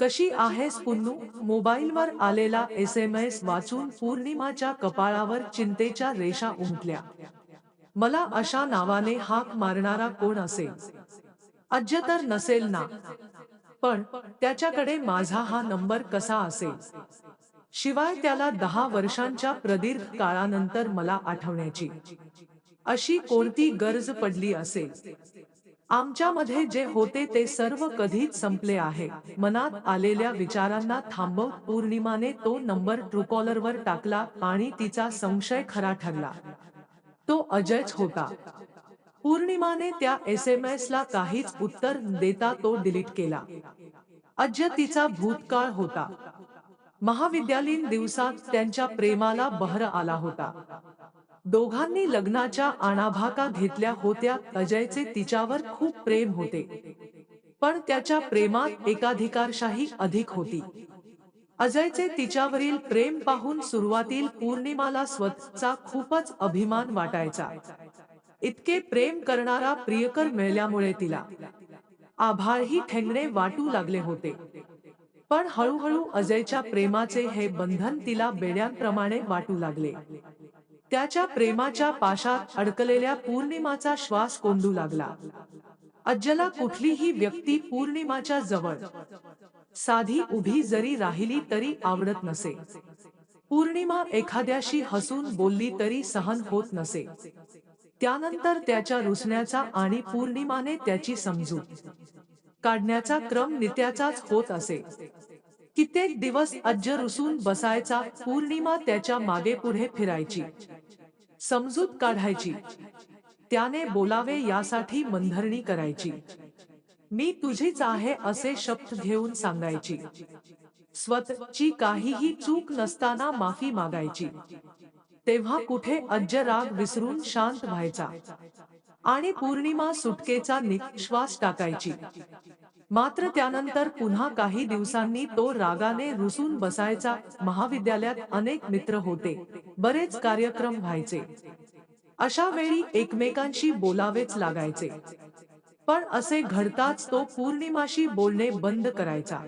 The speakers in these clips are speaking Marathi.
कशी आहेस पुन्नू? मोबाईलवर आलेला SMS वाचून पौर्णिमाच्या कपाळावर चिंतेच्या रेषा उमटल्या. मला अशा नावाने हाक मारणारा कोण असेल? अज्ज तर नसेल ना? पण त्याच्याकडे माझा हा नंबर कसा असेल? शिवाय त्याला 10 वर्षांच्या प्रदीर्घ काळानंतर मला आठवण्याची अशी कोणती गरज पडली असेल? आमच्यामध्ये जे होते ते सर्व कधीच संपले आहे. मनात आलेल्या विचारांना थांबवत पौर्णिमाने तो नंबर ट्रूकॉलरवर टाकला आणि तिचा संशय खरा ठरला. तो अजयच होता. पौर्णिमाने त्या SMS ला काहीच उत्तर न देता तो डिलीट केला. अजय तिचा भूतकाळ होता. महाविद्यालयीन दिवसात त्यांच्या प्रेमाला बहर आला होता. दोघांनी लग्नाच्या आणाभाका घेतल्या होत्या. अजयचे तिच्यावर खूप प्रेम होते. पण त्याच्या प्रेमात एकाधिकारशाही अधिक होती. अजयचे तिच्यावरील प्रेम पाहून सुरुवातील पौर्णिमाला स्वतःचा खूपच अभिमान वाटायचा. इतके प्रेम करणारा प्रियकर मिळाल्यामुळे तिला आभाळही ठेंगणे वाटू लागले होते. पण हळूहळू अजयच्या प्रेमाचे हे बंधन तिला बेड्यांप्रमाणे वाटू लागले. त्याच्या प्रेमाच्या पाशात अडकलेल्या पौर्णिमाचा श्वास कोंडू लागला. अज्जला कुठलीही व्यक्ती पौर्णिमाच्या जवळ साधी उभी जरी राहिली तरी आवडत नसे. पौर्णिमा एखाद्याशी हसून बोलली तरी सहन होत नसे. त्यानंतर त्याच्या रुसण्याचा आणि पौर्णिमाने त्याची समजूत काढण्याचा क्रम नित्याचाच होत असे. कित्येक दिवस अज्ज रुसून बसायचा. पौर्णिमा त्याच्या मागे पुढे फिरायची. समजूत काढायची. त्याने बोलावे यासाठी मनधरणी करायची. मी तुझीच आहे असे शब्द घेऊन सांगायची. स्वतःची काहीही चूक नसताना माफी मागायची. तेव्हा कुठे अज्ज राग विसरून शांत व्हायचा आणि पौर्णिमा सुटकेचा निःश्वास टाकायची. मात्र त्यानंतर पुन्हा काही दिवसांनी तो रागाने रुसून बसायचा. महाविद्यालयात अनेक मित्र होते. बरेच कार्यक्रम व्हायचे. अशा वेळी एकमेकांशी बोलावेच लागायचे. पण असे घडताच तो पौर्णिमाशी बोलणे बंद करायचा.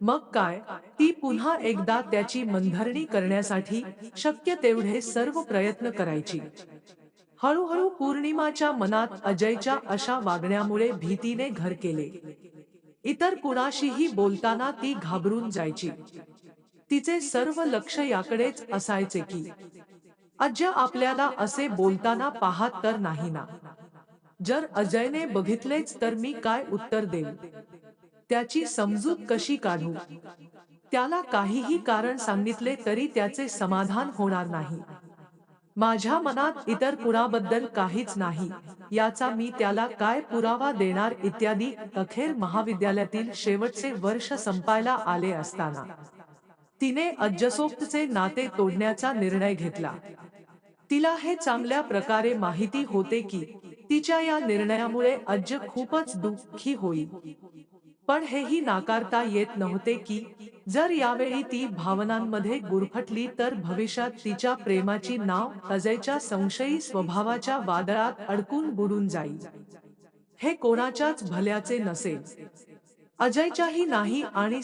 मग काय, ती पुन्हा एकदा त्याची मनधरणी करण्यासाठी शक्य तेवढे सर्व प्रयत्न करायची. हळूहळू पौर्णिमाच्या मनात अजयच्या अशा वागण्यामुळे भीतीने घर केले. इतर कुणाशीही बोलताना ती घाबरून जायची. तिचे सर्व लक्ष याकडेच असायचे की अजय आपल्याला असे बोलताना पाहत तर नाही ना. जर अजयने बघितलेच तर मी काय उत्तर देऊ? त्याची समजूत कशी काढू? त्याला काहीही कारण सांगितले तरी त्याचे समाधान होणार नाही. माझ्या मनात इतर कुणाबद्दल काहीच नाही, याचा मी त्याला काय पुरावा देणार इत्यादी. अखेर महाविद्यालयातील शेवटचे वर्ष संपायला आले असताना तिने अज्जसोबतचे नाते तोडण्याचा निर्णय घेतला. तिला हे चांगल्या प्रकारे माहिती होते की तिच्या या निर्णयामुळे अज्ज खूपच दुःखी होईल. पण हेही नाकारता येत नव्हते की जर यावेळी ती भावनांमध्ये गुरफटली तर भविष्यात तिच्या प्रेमाची नाव अजयच्या संशयी स्वभावाच्या वादळात अडकून बुडून जाईल. हे कोणाच्याच भल्याचे नसेल. अजयच्याही नाही आणि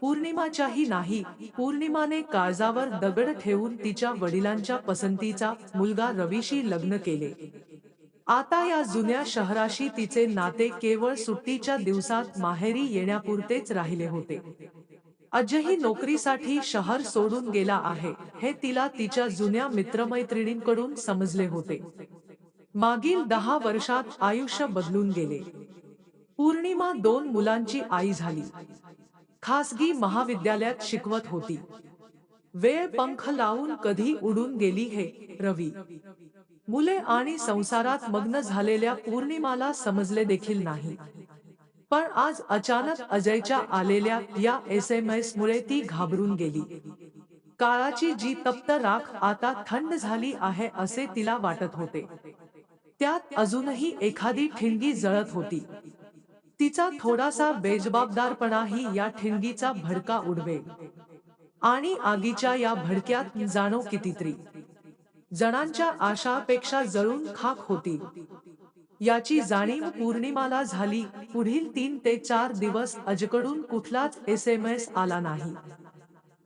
पौर्णिमाच्याही नाही. पौर्णिमाने काळजावर दगड ठेवून तिच्या वडिलांच्या पसंतीचा मुलगा रवीशी लग्न केले. आता या जुन्या शहराशी तिचे नाते केवळ सुट्टीच्या दिवसात माहेरी येण्यापुरतेच राहिले होते. अजयही नोकरीसाठी शहर सोडून गेला आहे हे तिला तिच्या जुन्या मित्रमैत्रिणींकडून समजले होते. मागील 10 वर्षात आयुष्य बदलून गेले. पौर्णिमा 2 मुलांची आई झाली. खासगी महाविद्यालयात शिकवत होती. वेळ पंख लावून कधी उडून गेली हे रवी. मुले आणि संसारात मग्न झालेल्या पौर्णिमाला समजले देखील नाही. पण आज अचानक अजयच्या आलेल्या या SMS मुळे ती घाबरून गेली. काळाची जी तप्त राख आता थंड झाली आहे असे तिला वाटत होते. त्यात अजूनही एखादी ठिणगी जळत होती. तिचा थोडासा बेजबाबदारपणाही या ठिणगीचा भडका उडवेल. आणि आगीच्या या भडक्यात जाणो कितीतरी जणांच्या आशापेक्षा जळून खाक होतील. याची जाणीव पौर्णिमाला झाली. पुढील 3 ते 4 दिवस अजकडून कुठलाच एसएमएस आला नाही.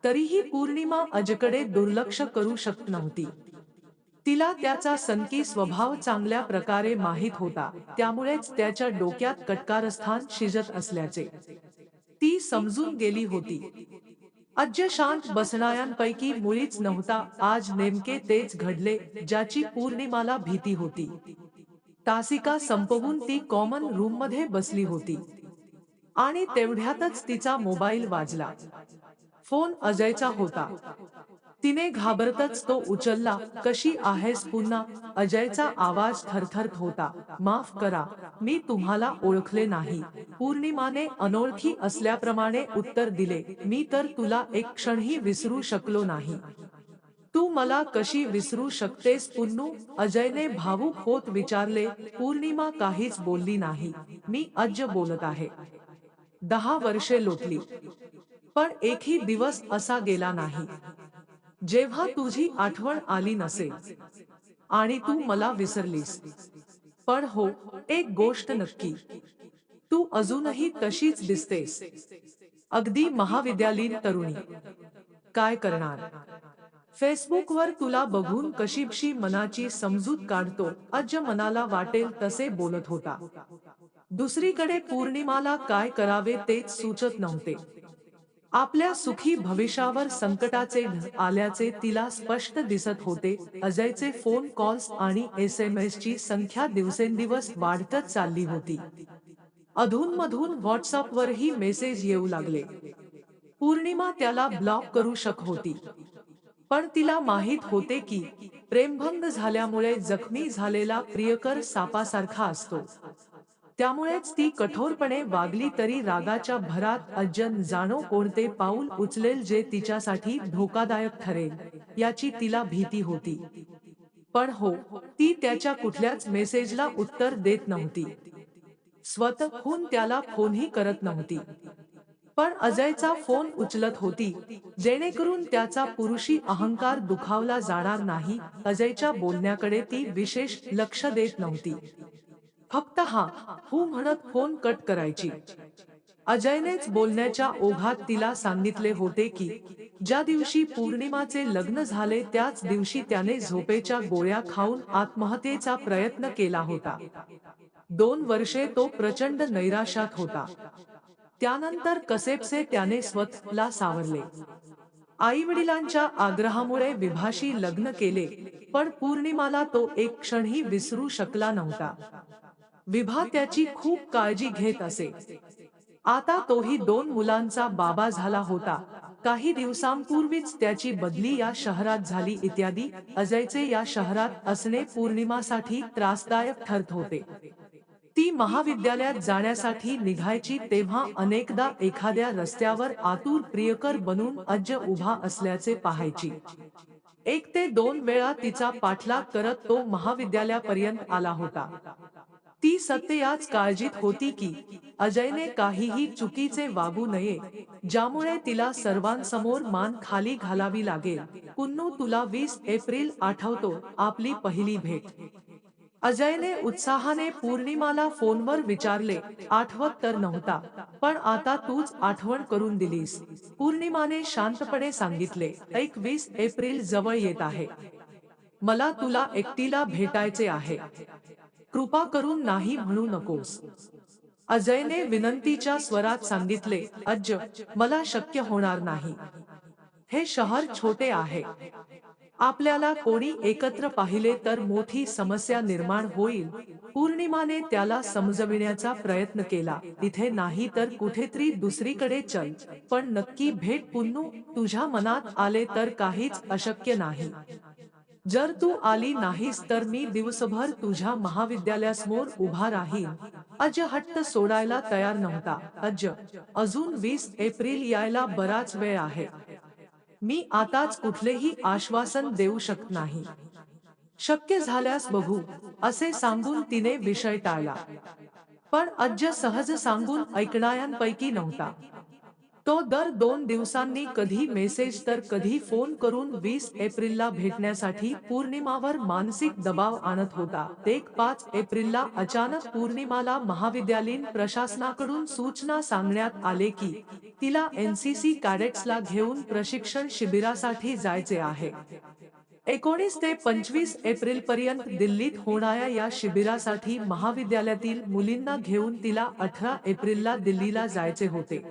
तरीही पौर्णिमा अजकडे दुर्लक्ष करू शकत नव्हती. तिला त्याचा सनकी स्वभाव चांगल्या प्रकारे माहीत होता, त्यामुळेच त्याच्या डोक्यात कटकारस्थान शिजत असल्याचे ती समजून गेली होती. अज्ज शांत बसणाऱ्यांपैकी मुळीच नव्हता. आज नेमके तेच घडले ज्याची पौर्णिमाला भीती होती. तासिका संपवून ती कॉमन रूममध्ये बसली होती आणि तेवढ्यातच तिचा मोबाईल वाजला. फोन अजयचा होता. तिने घाबरतच तो उचलला. कशी आहेस पुन्हा? अजयचा आवाज थरथरत होता. माफ करा, मी तुम्हाला ओळखले नाही. पौर्णिमाने अनोळखी असल्याप्रमाणे उत्तर दिले. मी तर तुला एक क्षणही विसरू शकलो नाही. तू मला कशी विसरू शकतेस पुन्नू? अजयने भावुक होत विचारले. पौर्णिमा काहीच बोलली नाही. मी अज्ज बोलत आहे. 10 वर्षे लोटली, पण एकही दिवस असा गेला नाही जेव्हा तुझी आठवण आली नसेल आणि तू मला विसरलीस. पण हो, एक गोष्ट नक्की, तू अजूनही तशीच दिसतेस. अगदी महाविद्यालयीन तरुणी. काय करणार? फेसबुकवर तुला बघून कशीबशी मनाची समजूत काढतो. अज्ज मनाला वाटेल तसे बोलत होता. दुसरीकडे पौर्णिमाला काय करावे तेच सुचत नव्हते. आपल्या सुखी भविष्यावर संकटाचे ढग आल्याचे तिला स्पष्ट दिसत होते. अजयचे फोन कॉल्स आणि एसएमएसची संख्या दिवसेंदिवस वाढतच चालली होती. अधूनमधून व्हॉट्सअपवरही मेसेज येऊ लागले. पौर्णिमा त्याला ब्लॉक करू शकत होती, पण तिला माहीत होते की प्रेमभंग झाल्यामुळे जखमी झालेला प्रियकर सापासारखा असतो. त्यामुळेच ती कठोरपणे वागली, तरी रागाच्या भरात अज्जन जाणो कोणते पाऊल उचलेल जे तिच्यासाठी धोकादायक ठरेल याची तिला भीती होती. पण हो, ती त्याच्या कुठल्याच मेसेजला उत्तर देत नव्हती. स्वतःहून त्याला फोनही करत नव्हती. पण अजयचा फोन उचलत होती, जेणेकरून त्याचा पुरुषी अहंकार दुखावला जाणार नाही. अजयच्या बोलण्याकडे ती विशेष लक्ष देत नव्हती. फक्त हा हू म्हणत फोन कट करायची. अजयनेच बोलण्याच्या ओघात तिला सांगितले होते की ज्या दिवशी पौर्णिमाचे लग्न झाले त्याच दिवशी त्याने झोपेच्या गोळ्या खाऊन आत्महत्येचा प्रयत्न केला होता. 2 वर्षे तो प्रचंड नैराश्यात होता. त्यानंतर कसेबसे त्याने स्वतःला सावरले. आई-वडिलांच्या आग्रहामुळे विभाशी लग्न केले, पण पौर्णिमाला तो एक क्षणही विसरू शकला नव्हता. विभा त्याची खूप काळजी घेत असे. आता तोही 2 मुलांचा बाबा झाला होता. काही दिवसांपूर्वीच त्याची बदली या शहरात झाली इत्यादी. अजयचे या शहरात असणे पौर्णिमासाठी त्रासदायक ठरत होते. ती महाविद्यालयात जाण्यासाठी निघायची तेव्हा अनेकदा एखाद्या रस्त्यावर आतुर प्रियकर बनून अज्ज उभा असल्याचे पाहायची. 1 ते 2 वेळा तिचा पाठलाग करत तो महाविद्यालयापर्यंत आला होता. ती सत्य याच काळजीत होती की अजयने काहीही चुकीचे वागू नये, ज्यामुळे तिला सर्वांसमोर मान खाली घालावी लागेल. पुन्नू, तुला 20 एप्रिल आठवतो, आपली पहिली भेट? अजयने उत्साहाने पौर्णिमाला फोनवर विचारले. आठवत तर नव्हता, पण आता तूच आठवण करून दिलीस. पौर्णिमाने शांतपणे सांगितले. 20 एप्रिल जवळ येत आहे. मला तुला एकटीला भेटायचे आहे. कृपा करून नाही म्हणू नकोस. अजयने विनंतीच्या स्वरात सांगितले. अज्ज, मला शक्य होणार नाही. हे शहर छोटे आहे. आपल्याला कोणी एकत्र पाहिले तर मोठी समस्या निर्माण होईल. पौर्णिमाने त्याला समजविण्याचा प्रयत्न केला. इथे नाही तर कुठेतरी दुसरीकडे चल, पण नक्की भेट पुन्नू. तुझ्या मनात आले तर काहीच अशक्य नाही. जर तू आली नाहीस तर मी दिवसभर तुझ्या महाविद्यालयासमोर उभा राहीन. अज्ज हट्ट सोडायला तयार नव्हता. अज्ज, अजून 20 एप्रिल यायला बराच वेळ आहे. मी आताच कुठलेही आश्वासन देऊ शकत नाही. शक्य झाल्यास बघू, असे सांगून तिने विषय टाळला. पण अज्ज सहज सांगून ऐकणाऱ्यांपैकी नव्हता. तो दर 2 दिवसांनी कधी मेसेज तर कधी फोन करून 20 एप्रिलला भेटण्यासाठी पौर्णिमावर मानसिक दबाव आणत होता. 5 एप्रिलला अचानक पौर्णिमाला महाविद्यालयीन प्रशासनाकडून सूचना सांगण्यात आले की तिला एनसीसी कॅडेट्सला घेऊन प्रशिक्षण शिबिरासाठी जायचे आहे. 19 ते 25 एप्रिल पर्यंत दिल्लीत होणाऱ्या या शिबिरासाठी महाविद्यालयातील मुलींना घेऊन तिला 18 एप्रिलला दिल्लीला जायचे होते.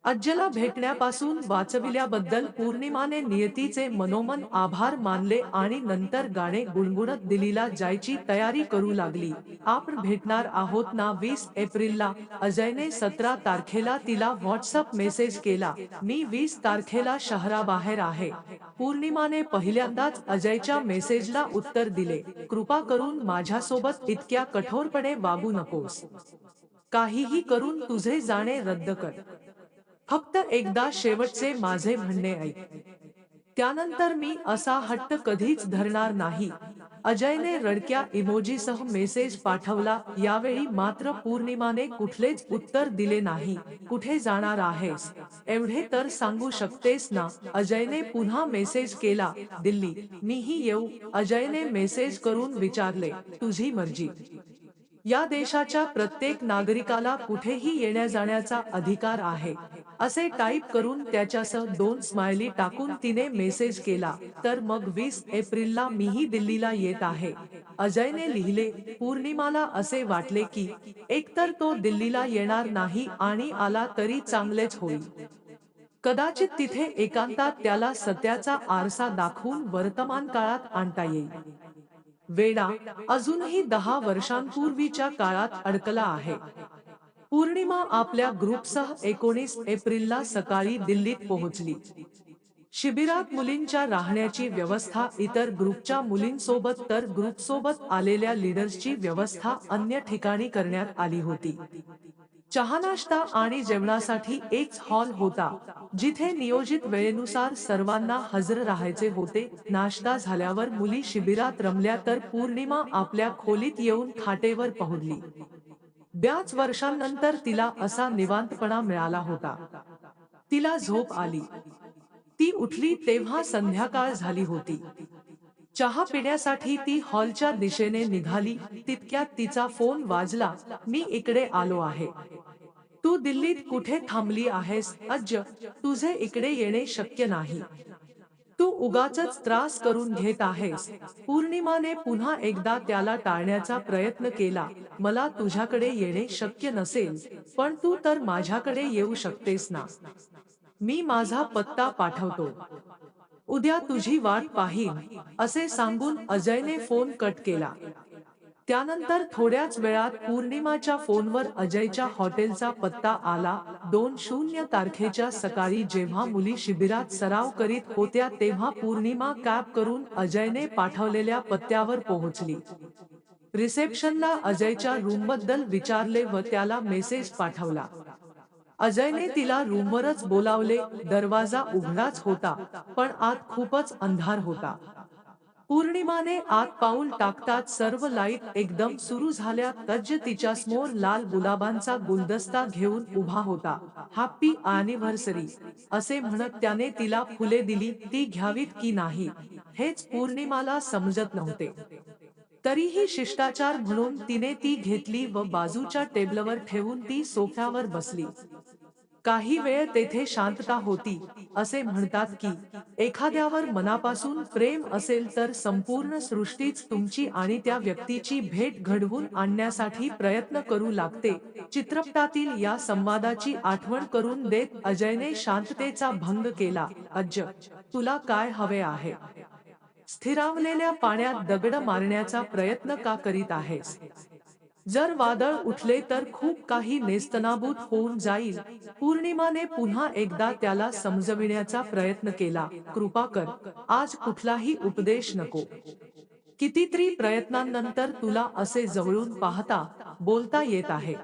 अज्जला भेटण्यापासून वाचविल्याबद्दल पौर्णिमाने नियतीचे मनोमन आभार मानले आणि नंतर गाणे गुणगुणत दिल्लीला जायची तयारी करू लागली. आपण भेटणार आहोत ना 20 एप्रिलला? अजयने 17 तारखेला तिला व्हॉट्सअप मेसेज केला. मी 20 तारखेला शहराबाहेर आहे. पौर्णिमाने पहिल्यांदाच अजयच्या मेसेजला उत्तर दिले, कृपा करून माझ्यासोबत इतक्या कठोरपणे वागू नकोस. काहीही करून तुझे जाणे रद्द कर. फक्त एकदा शेवटचे माझे म्हणणे ऐक. त्यानंतर मी असा हट्ट कधीच धरणार नाही. अजयने रडक्या इमोजीसह मेसेज पाठवला. यावेळी मात्र पौर्णिमाने कुठलेच उत्तर दिले नाही. कुठे जाणार आहेस? एवढे तर सांगू शकतेस ना? अजयने पुन्हा मेसेज केला. दिल्ली. मीही येऊ? अजयने मेसेज करून विचारले, तुझी मर्जी. या देशाच्या प्रत्येक नागरिकाला कुठेही येण्या जाण्याचा अधिकार आहे. असे टाईप करून त्याच्यासह 2 स्माइली टाकून तिने मेसेज केला. तर मग 20 एप्रिलला मीही दिल्लीला येत आहे. अजयने लिहिले. पौर्णिमाला असे वाटले की एकतर तो दिल्लीला येणार नाही आणि आला तरी चांगलेच होईल. कदाचित तिथे एकांतात त्याला सत्याचा आरसा दाखवून वर्तमान काळात आणता येईल. वेडा अजूनही 10 वर्षांपूर्वीच्या काळात अडकला आहे. पौर्णिमा आपल्या ग्रुपसह 19 एप्रिलला सकाळी दिल्लीत पोहोचली. शिबिरात मुलींच्या राहण्याची व्यवस्था इतर ग्रुपच्या मुलींसोबत तर ग्रुपसोबत आलेल्या लीडर्सची व्यवस्था अन्य ठिकाणी करण्यात आली होती. चहा नाश्ता आणि जेवणासाठी एक हॉल होता, जिथे नियोजित वेळेनुसार सर्वांना हजर राहायचे होते. नाश्ता झाल्यावर मुली शिबिरात रमल्या तर पौर्णिमा आपल्या खोलीत येऊन खाटेवर पहुडली. बऱ्याच वर्षांनंतर तिला असा निवांतपणा मिळाला होता. तिला झोप आली. ती उठली तेव्हा संध्याकाळ झाली होती. चहा पिण्यासाठी ती हॉलच्या दिशेने निघाली. तितक्यात तिचा फोन वाजला. मी इकडे आलो आहे. तू दिल्लीत कुठे थांबली आहेस? अज्ज, तुझे इकडे येणे शक्य नाही. तू उगाचच त्रास करून घेत आहेस. पौर्णिमाने पुन्हा एकदा त्याला टाळण्याचा प्रयत्न केला. मला तुझ्याकडे येणे शक्य नसेल, पण तू तर माझ्याकडे येऊ शकतेस ना. मी माझा पत्ता पाठवतो. उद्या तुझी वाट पाहीन. असे सांगून अजयने फोन कट केला. त्यानंतर थोड्याच वेळात पौर्णिमाच्या फोनवर अजयच्या हॉटेलचा पत्ता आला. 20 तारखेच्या सकाळी जेव्हा मुली शिबिरात सराव करीत होत्या तेव्हा पौर्णिमा कॅब करून अजयने पाठवलेल्या पत्त्यावर पोहोचली. रिसेप्शनला अजयच्या रूमबद्दल विचारले व त्याला मेसेज पाठवला. अजयने तिला रूमवरच बोलावले. दरवाजा उघडाच होता, पण आत खूपच अंधार होता. पौर्णिमाने आत पाऊल टाकताच सर्व लाईट एकदम सुरू झाल्या. तज्ज तिच्यासमोर लाल गुलाबांचा गुलदस्ता घेऊन उभा होता. हॅपी अॅनिव्हर्सरी असे म्हणत त्याने तिला फुले दिली. ती घ्यावीत की नाही हेच पौर्णिमाला समजत नव्हते. तरीही शिष्टाचार म्हणून तिने ती घेतली व बाजूच्या टेबलवर ठेवून ती सोफ्यावर बसली. काही वेळ तेथे शांतता होती. असे म्हणतात की एखाद्यावर मनापासून प्रेम असेल तर संपूर्ण सृष्टीच तुमची आणि त्या व्यक्तीची भेट घडवून आणण्यासाठी प्रयत्न करू लागते. चित्रपटातील या संवादाची आठवण करून देत अजयने शांततेचा भंग केला. अज्ज, तुला काय हवे आहे? स्थिरावलेल्या पाण्यात दगड मारण्याचा प्रयत्न का करीत आहेस? जर वादळ उठले तर खूप काही नेस्तनाबूत होऊन जाईल. पौर्णिमाने पुन्हा एकदा त्याला समजविण्याचा प्रयत्न केला. कृपा कर, आज कुठलाही उपदेश नको. कितीतरी प्रयत्नांनंतर तुला असे जवळून पाहता, बोलता येत आहे.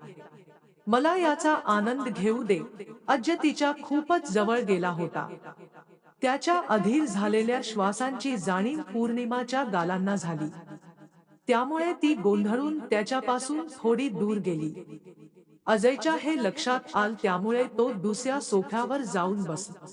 मला याचा आनंद घेऊ दे. अज्ज तिच्या खूपच जवळ गेला होता. त्याच्या अधीर झालेल्या श्वासांची जाणीव पौर्णिमाच्या गालांना झाली. त्यामुळे ती गोंधळून त्याच्यापासून थोडी दूर गेली. अजयच्या हे लक्षात आल त्यामुळे तो दुसऱ्या सोफ्यावर जाऊन बसला.